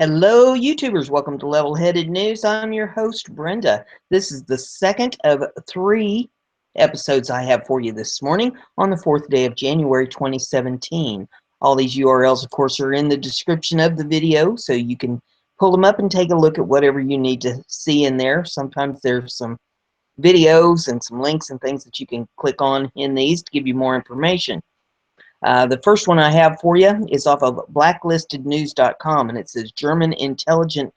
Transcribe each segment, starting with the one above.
Hello, YouTubers. Welcome to Level-Headed News. I'm your host, Brenda. This is the second of 3 episodes I have for you this morning on the 4th day of January 2017. All these URLs, of course, are in the description of the video, so you can pull them up and take a look at whatever you need to see in there. Sometimes there's some videos and some links and things that you can click on in these to give you more information. The first one I have for you is off of blacklistednews.com, and it says German intelligence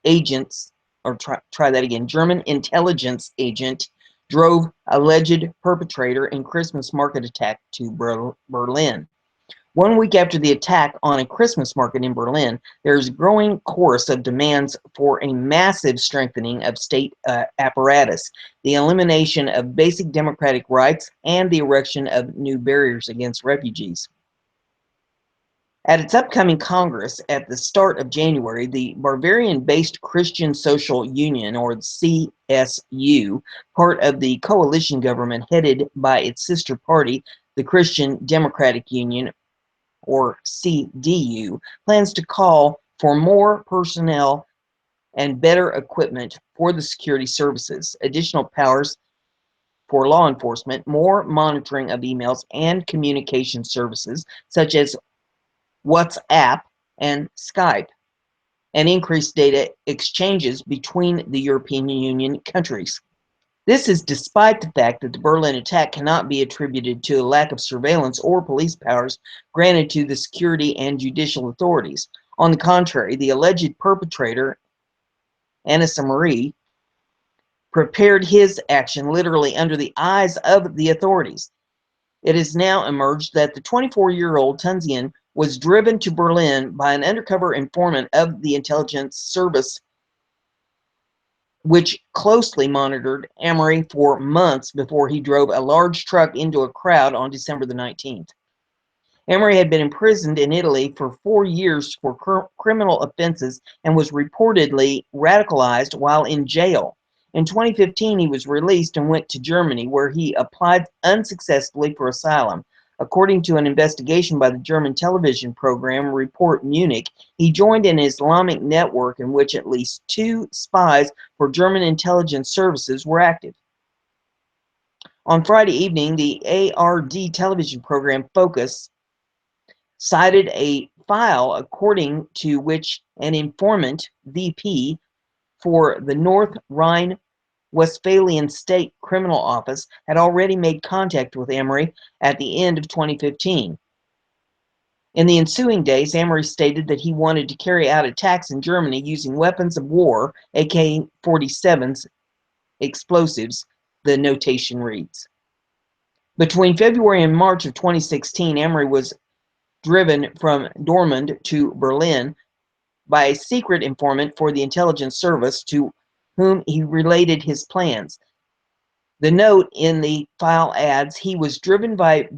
agents, or try that again, German intelligence agent drove alleged perpetrator in Christmas market attack to Berlin. 1 week after the attack on a Christmas market in Berlin, there is a growing chorus of demands for a massive strengthening of state apparatus, the elimination of basic democratic rights, and the erection of new barriers against refugees. At its upcoming Congress at the start of January, the Bavarian-based Christian Social Union, or CSU, part of the coalition government headed by its sister party, the Christian Democratic Union, or CDU, plans to call for more personnel and better equipment for the security services, additional powers for law enforcement, more monitoring of emails and communication services, such as WhatsApp and Skype, and increased data exchanges between the European Union countries. This is despite the fact that the Berlin attack cannot be attributed to a lack of surveillance or police powers granted to the security and judicial authorities. On the contrary, the alleged perpetrator, Anissa Marie, prepared his action literally under the eyes of the authorities. It has now emerged that the 24-year-old Tunisian was driven to Berlin by an undercover informant of the intelligence service, which closely monitored Amory for months before he drove a large truck into a crowd on December the 19th. Amory had been imprisoned in Italy for 4 years for criminal offenses and was reportedly radicalized while in jail. In 2015, he was released and went to Germany, where he applied unsuccessfully for asylum. According to an investigation by the German television program Report Munich, he joined an Islamic network in which at least 2 spies for German intelligence services were active. On Friday evening, the ARD television program Focus cited a file according to which an informant, VP, for the North Rhine-Westphalian State Criminal Office had already made contact with Amory at the end of 2015. In the ensuing days, Amory stated that he wanted to carry out attacks in Germany using weapons of war, AK-47s, explosives, the notation reads. Between February and March of 2016, Amory was driven from Dortmund to Berlin by a secret informant for the intelligence service to whom he related his plans. The note in the file adds he was driven by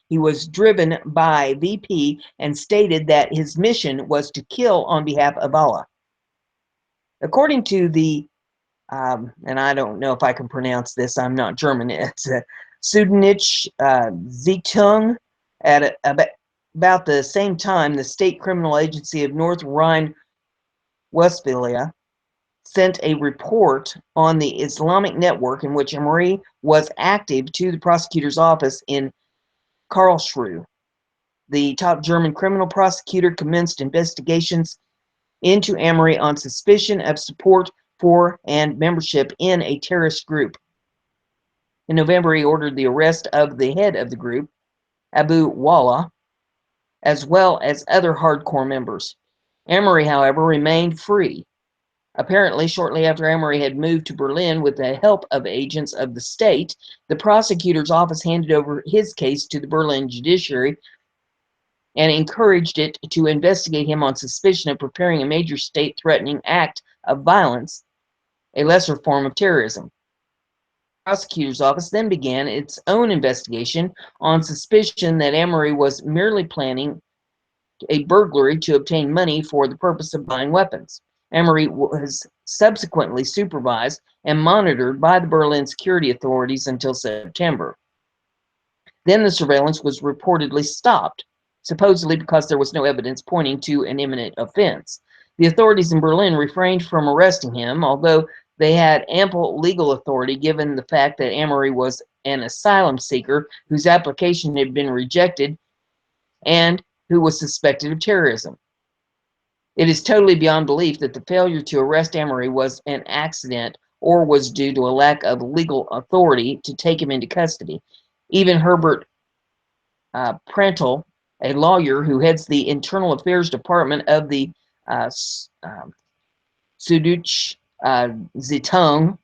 He was driven by VP and stated that his mission was to kill on behalf of Allah. According to the, and I don't know if I can pronounce this, I'm not German, it's Süddeutsche Zeitung. At about the same time, the State Criminal Agency of North Rhine-Westphalia sent a report on the Islamic network in which Amory was active to the prosecutor's office in Karlsruhe. The top German criminal prosecutor commenced investigations into Amory on suspicion of support for and membership in a terrorist group. In November, he ordered the arrest of the head of the group, Abu Wallah, as well as other hardcore members. Amory, however, remained free. Apparently, shortly after Amory had moved to Berlin with the help of agents of the state, the prosecutor's office handed over his case to the Berlin judiciary and encouraged it to investigate him on suspicion of preparing a major state-threatening act of violence, a lesser form of terrorism. The prosecutor's office then began its own investigation on suspicion that Amory was merely planning a burglary to obtain money for the purpose of buying weapons. Amory was subsequently supervised and monitored by the Berlin security authorities until September. Then the surveillance was reportedly stopped. supposedly because there was no evidence pointing to an imminent offense. The authorities in Berlin refrained from arresting him, although they had ample legal authority given the fact that Amory was an asylum seeker whose application had been rejected and who was suspected of terrorism. It is totally beyond belief that the failure to arrest Amory was an accident or was due to a lack of legal authority to take him into custody. Even Herbert Prantl, a lawyer who heads the Internal Affairs Department of the Süddeutsche Zeitung,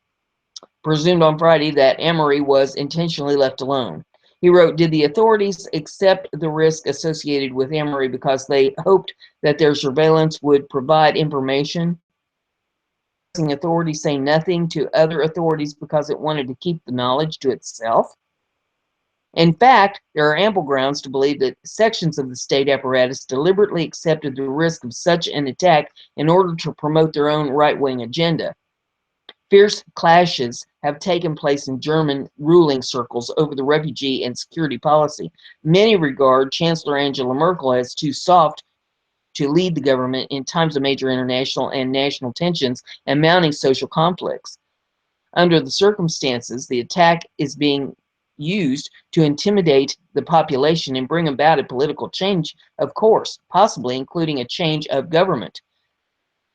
presumed on Friday that Amory was intentionally left alone. He wrote, "Did the authorities accept the risk associated with Amory because they hoped that their surveillance would provide information? Authorities say nothing to other authorities because it wanted to keep the knowledge to itself? In fact, there are ample grounds to believe that sections of the state apparatus deliberately accepted the risk of such an attack in order to promote their own right-wing agenda. Fierce clashes have taken place in German ruling circles over the refugee and security policy. Many regard Chancellor Angela Merkel as too soft to lead the government in times of major international and national tensions and mounting social conflicts. Under the circumstances, the attack is being used to intimidate the population and bring about a political change, of course, possibly including a change of government.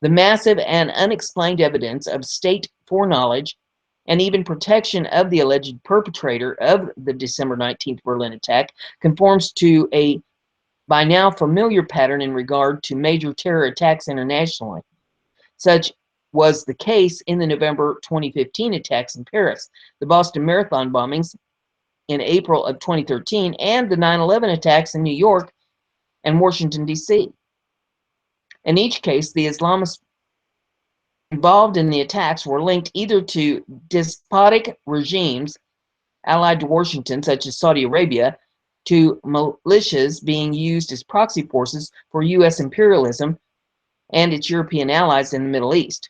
The massive and unexplained evidence of state foreknowledge and even protection of the alleged perpetrator of the December 19th Berlin attack conforms to a by now familiar pattern in regard to major terror attacks internationally. Such was the case in the November 2015 attacks in Paris, the Boston Marathon bombings in April of 2013, and the 9/11 attacks in New York and Washington, D.C. In each case, the Islamists involved in the attacks were linked either to despotic regimes allied to Washington, such as Saudi Arabia, to militias being used as proxy forces for U.S. imperialism and its European allies in the Middle East,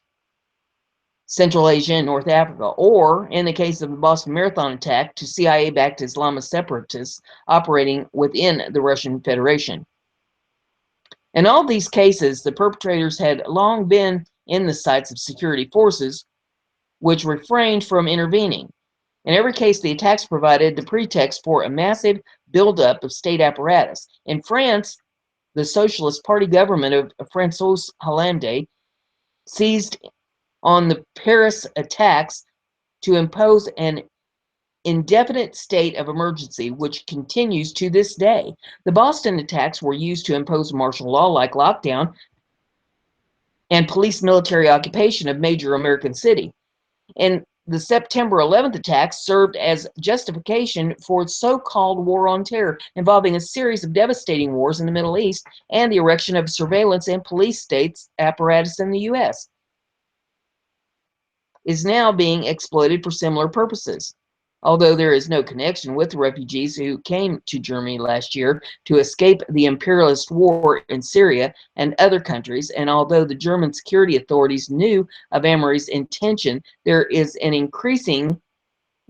Central Asia, and North Africa, or, in the case of the Boston Marathon attack, to CIA-backed Islamist separatists operating within the Russian Federation. In all these cases, the perpetrators had long been in the sights of security forces, which refrained from intervening. In every case, the attacks provided the pretext for a massive buildup of state apparatus. In France, the Socialist Party government of François Hollande seized on the Paris attacks to impose an indefinite state of emergency, which continues to this day. The Boston attacks were used to impose martial law-like lockdown and police military occupation of major American city. And the September 11th attacks served as justification for its so-called war on terror, involving a series of devastating wars in the Middle East and the erection of surveillance and police states apparatus in the U.S. is now being exploited for similar purposes. Although there is no connection with the refugees who came to Germany last year to escape the imperialist war in Syria and other countries, and although the German security authorities knew of Amory's intention, there is an increasing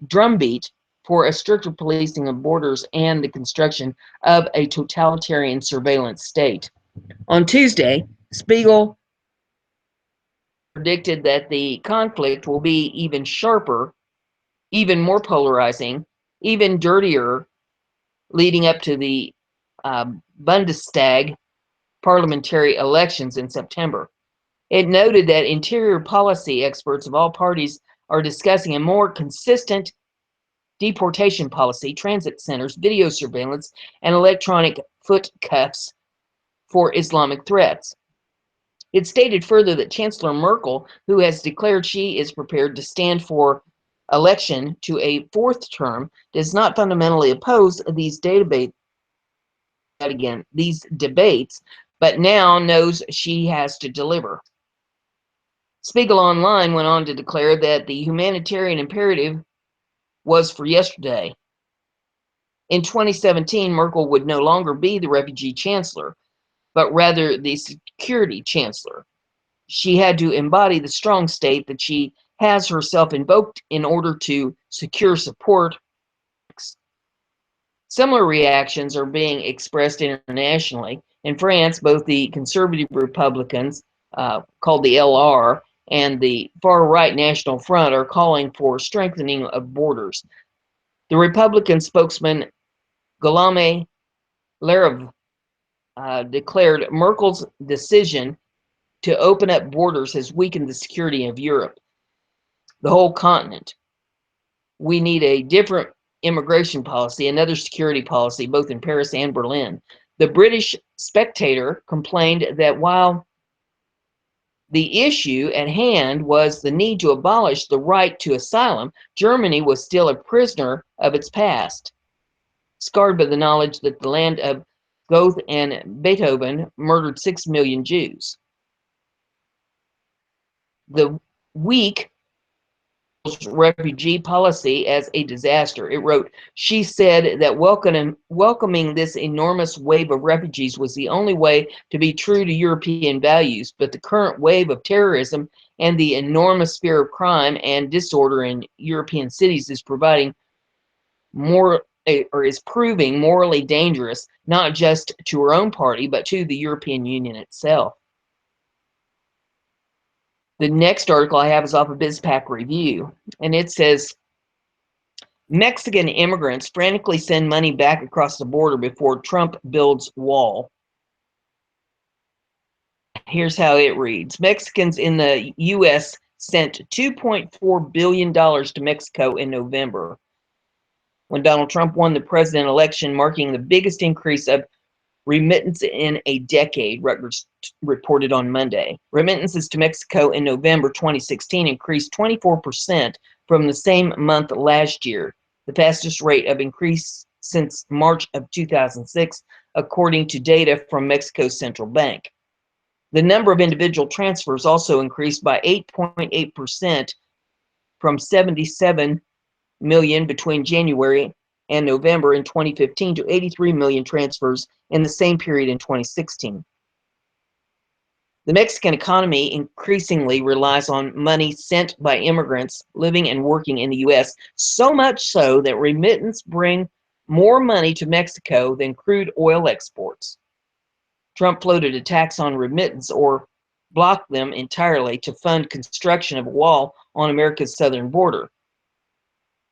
drumbeat for a stricter policing of borders and the construction of a totalitarian surveillance state. On Tuesday, Spiegel predicted that the conflict will be even sharper, even more polarizing, even dirtier, leading up to the Bundestag parliamentary elections in September. It noted that interior policy experts of all parties are discussing a more consistent deportation policy, transit centers, video surveillance, and electronic foot cuffs for Islamic threats. It stated further that Chancellor Merkel, who has declared she is prepared to stand for election to a fourth term, does not fundamentally oppose these debates, but now knows she has to deliver. Spiegel Online went on to declare that the humanitarian imperative was for yesterday. In 2017, Merkel would no longer be the refugee chancellor, but rather the security chancellor. She had to embody the strong state that she has herself invoked in order to secure support. Similar reactions are being expressed internationally. In France, both the conservative Republicans, called the LR, and the far-right National Front are calling for strengthening of borders. The Republican spokesman Guillaume Lerve declared Merkel's decision to open up borders has weakened the security of Europe, the whole continent. We need a different immigration policy, another security policy, both in Paris and Berlin. The British Spectator complained that while the issue at hand was the need to abolish the right to asylum, Germany was still a prisoner of its past, scarred by the knowledge that the land of Goethe and Beethoven murdered 6 million Jews. The weak refugee policy as a disaster. It wrote, she said that welcoming this enormous wave of refugees was the only way to be true to European values, but the current wave of terrorism and the enormous fear of crime and disorder in European cities is proving morally dangerous, not just to her own party, but to the European Union itself. The next article I have is off of BizPac Review, and it says, Mexican immigrants frantically send money back across the border before Trump builds wall. Here's how it reads. Mexicans in the U.S. sent $2.4 billion to Mexico in November, when Donald Trump won the president election, marking the biggest increase of remittance in a decade, Reuters reported on Monday. Remittances to Mexico in November 2016 increased 24% from the same month last year, the fastest rate of increase since March of 2006, according to data from Mexico's central bank. The number of individual transfers also increased by 8.8% from 77 million between January and November in 2015 to 83 million transfers in the same period in 2016. The Mexican economy increasingly relies on money sent by immigrants living and working in the U.S., so much so that remittance bring more money to Mexico than crude oil exports. Trump floated a tax on remittance or blocked them entirely to fund construction of a wall on America's southern border.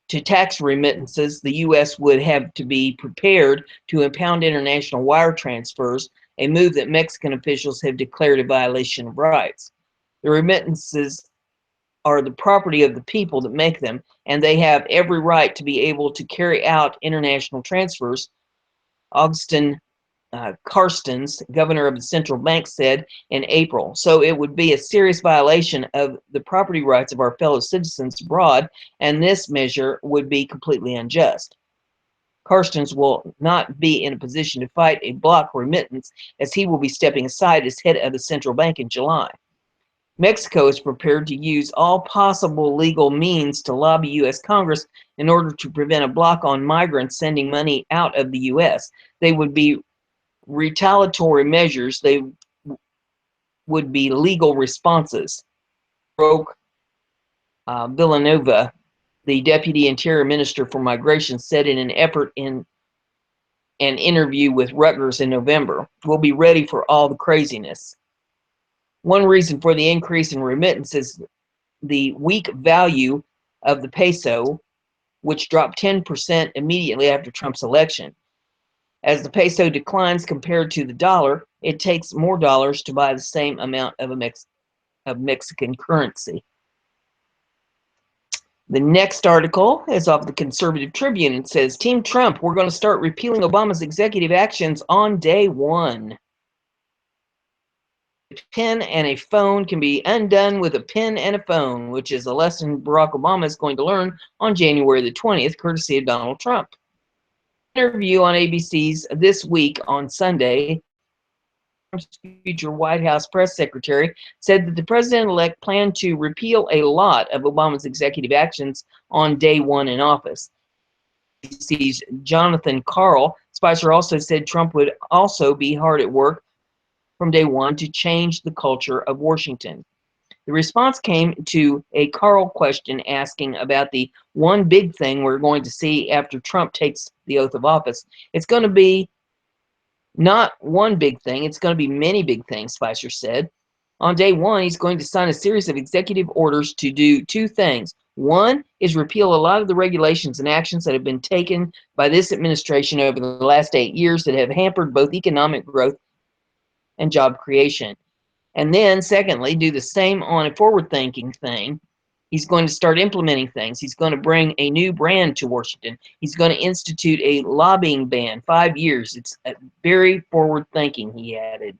To tax remittances, the U.S. would have to be prepared to impound international wire transfers, a move that Mexican officials have declared a violation of rights. The remittances are the property of the people that make them, and they have every right to be able to carry out international transfers, Augustin Carstens, governor of the central bank, said in April. So it would be a serious violation of the property rights of our fellow citizens abroad, and this measure would be completely unjust. Carstens will not be in a position to fight a block remittance, as he will be stepping aside as head of the central bank in July. Mexico is prepared to use all possible legal means to lobby U.S. Congress in order to prevent a block on migrants sending money out of the U.S. They would be retaliatory measures. They would be legal responses. Broke Villanueva, the Deputy Interior Minister for Migration, said in an interview with Reuters in November. We'll be ready for all the craziness. One reason for the increase in remittance is the weak value of the peso, which dropped 10% immediately after Trump's election. As the peso declines compared to the dollar, it takes more dollars to buy the same amount of Mexican currency. The next article is off the Conservative Tribune. It says, Team Trump, we're going to start repealing Obama's executive actions on day one. A pen and a phone can be undone with a pen and a phone, which is a lesson Barack Obama is going to learn on January the 20th, courtesy of Donald Trump. Interview on ABC's This Week on Sunday, Trump's future White House press secretary said that the president-elect planned to repeal a lot of Obama's executive actions on day one in office. ABC's Jonathan Karl Spicer also said Trump would also be hard at work from day one to change the culture of Washington. The response came to a Carl question asking about the one big thing we're going to see after Trump takes the oath of office. It's going to be not one big thing, it's going to be many big things, Spicer said. On day one, he's going to sign a series of executive orders to do two things. One is repeal a lot of the regulations and actions that have been taken by this administration over the last 8 years that have hampered both economic growth and job creation. And then, secondly, do the same on a forward-thinking thing. He's going to start implementing things. He's going to bring a new brand to Washington. He's going to institute a lobbying ban, 5 years. It's very forward-thinking, he added.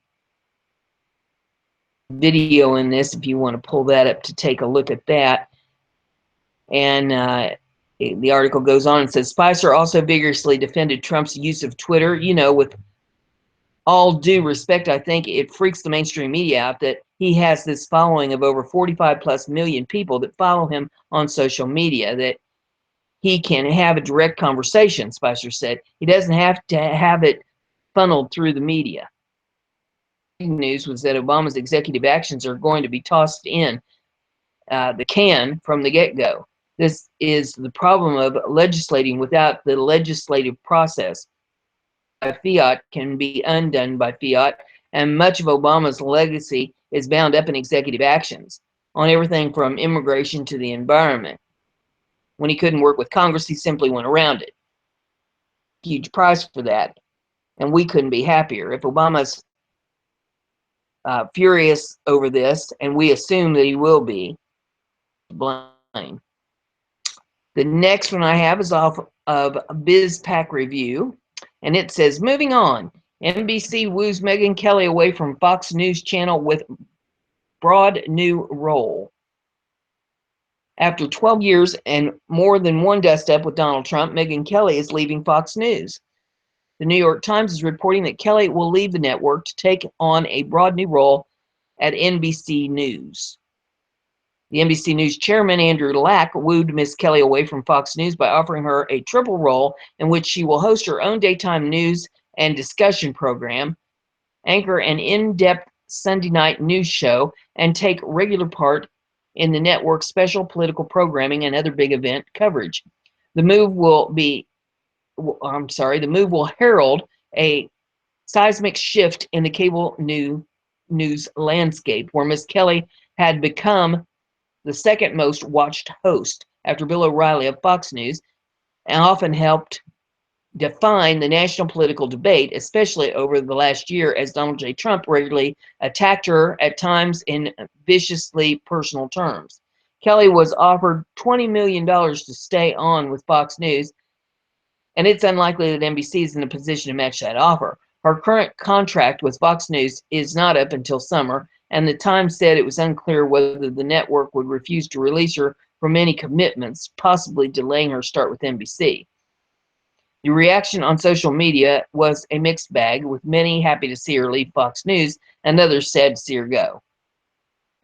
Video in this, if you want to pull that up to take a look at that. And the article goes on and says, Spicer also vigorously defended Trump's use of Twitter. You know, with all due respect, I think it freaks the mainstream media out that he has this following of over 45+ million people that follow him on social media, that he can have a direct conversation, Spicer said. He doesn't have to have it funneled through the media. The news was that Obama's executive actions are going to be tossed in the can from the get-go. This is the problem of legislating without the legislative process. Fiat can be undone by fiat, and much of Obama's legacy is bound up in executive actions on everything from immigration to the environment. When he couldn't work with Congress, he simply went around it. Huge price for that, and we couldn't be happier. If Obama's furious over this, and we assume that he will be, blame. The next one I have is off of BizPack Review, and it says, moving on, NBC woos Megyn Kelly away from Fox News Channel with broad new role. After 12 years and more than one dust-up with Donald Trump, Megyn Kelly is leaving Fox News. The New York Times is reporting that Kelly will leave the network to take on a broad new role at NBC News. The NBC News chairman, Andrew Lack, wooed Ms. Kelly away from Fox News by offering her a triple role in which she will host her own daytime news and discussion program, anchor an in-depth Sunday night news show, and take regular part in the network's special political programming and other big event coverage. The move will herald a seismic shift in the cable news landscape, where Ms. Kelly had become the second most watched host after Bill O'Reilly of Fox News, and often helped define the national political debate, especially over the last year, as Donald J. Trump regularly attacked her, at times in viciously personal terms. Kelly was offered $20 million to stay on with Fox News, and it's unlikely that NBC is in a position to match that offer. Her current contract with Fox News is not up until summer, and the Times said it was unclear whether the network would refuse to release her from any commitments, possibly delaying her start with NBC. The reaction on social media was a mixed bag, with many happy to see her leave Fox News and others sad to see her go.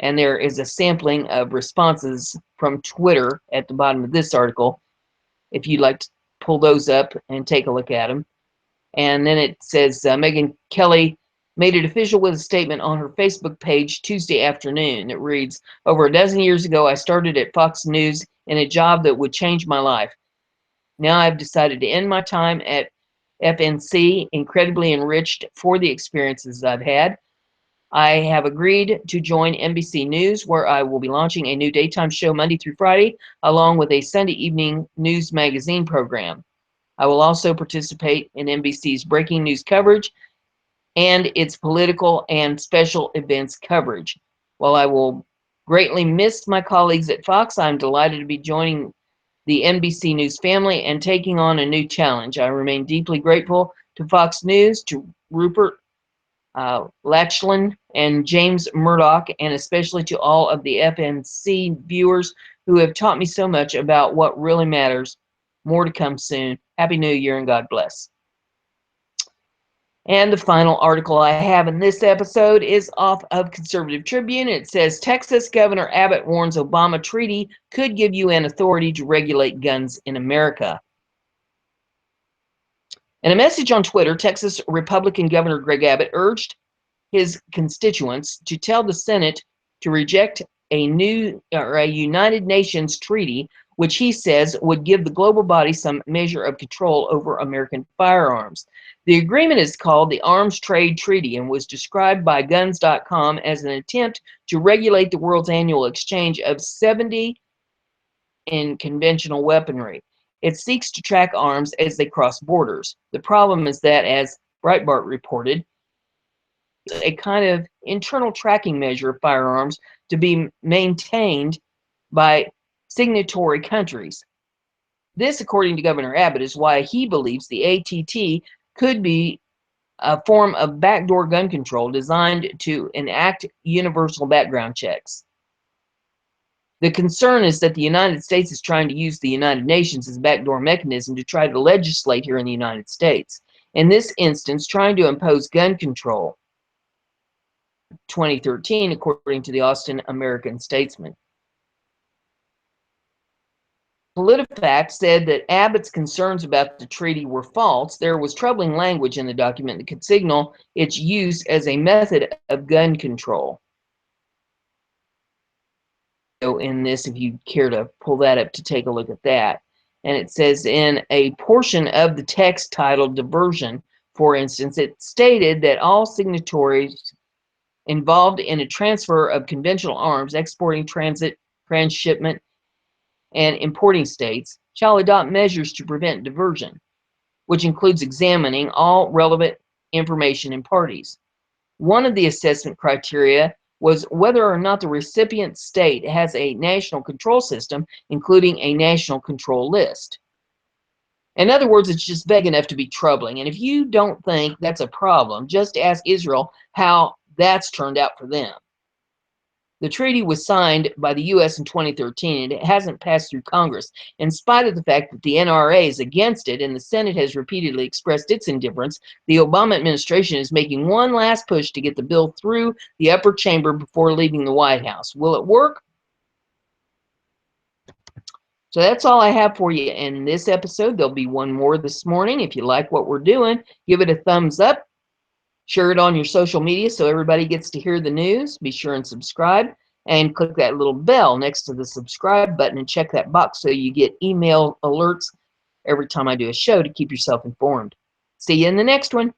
And there is a sampling of responses from Twitter at the bottom of this article, if you'd like to pull those up and take a look at them. And then it says, Megyn Kelly made it official with a statement on her Facebook page Tuesday afternoon. It reads, over a dozen years ago, I started at Fox News in a job that would change my life. Now I've decided to end my time at FNC, incredibly enriched for the experiences I've had. I have agreed to join NBC News, where I will be launching a new daytime show Monday through Friday, along with a Sunday evening news magazine program. I will also participate in NBC's breaking news coverage and its political and special events coverage. While I will greatly miss my colleagues at Fox, I'm delighted to be joining the NBC News family and taking on a new challenge. I remain deeply grateful to Fox News, to Rupert Lachlan and James Murdoch, and especially to all of the FNC viewers who have taught me so much about what really matters. More to come soon. Happy New Year and God bless. And the final article I have in this episode is off of Conservative Tribune. It says, Texas Governor Abbott warns Obama treaty could give UN authority to regulate guns in America. In a message on Twitter, Texas Republican Governor Greg Abbott urged his constituents to tell the Senate to reject a United Nations treaty, which he says would give the global body some measure of control over American firearms. The agreement is called the Arms Trade Treaty and was described by Guns.com as an attempt to regulate the world's annual exchange of 70 in conventional weaponry. It seeks to track arms as they cross borders. The problem is that, as Breitbart reported, a kind of internal tracking measure of firearms to be maintained by signatory countries. This, according to Governor Abbott, is why he believes the ATT could be a form of backdoor gun control designed to enact universal background checks. The concern is that the United States is trying to use the United Nations as a backdoor mechanism to try to legislate here in the United States. In this instance, trying to impose gun control. 2013, according to the Austin American-Statesman. PolitiFact said that Abbott's concerns about the treaty were false. There was troubling language in the document that could signal its use as a method of gun control. So in this, if you care to pull that up to take a look at that. And it says in a portion of the text titled Diversion, for instance, it stated that all signatories involved in a transfer of conventional arms, exporting, transit, transshipment, and importing states shall adopt measures to prevent diversion, which includes examining all relevant information in parties. One of the assessment criteria was whether or not the recipient state has a national control system, including a national control list. In other words, it's just vague enough to be troubling. And if you don't think that's a problem, just ask Israel how that's turned out for them. The treaty was signed by the U.S. in 2013, and it hasn't passed through Congress, in spite of the fact that the NRA is against it and the Senate has repeatedly expressed its indifference. The Obama administration is making one last push to get the bill through the upper chamber before leaving the White House. Will it work? So that's all I have for you in this episode. There'll be one more this morning. If you like what we're doing, give it a thumbs up. Share it on your social media so everybody gets to hear the news. Be sure and subscribe and click that little bell next to the subscribe button and check that box so you get email alerts every time I do a show to keep yourself informed. See you in the next one.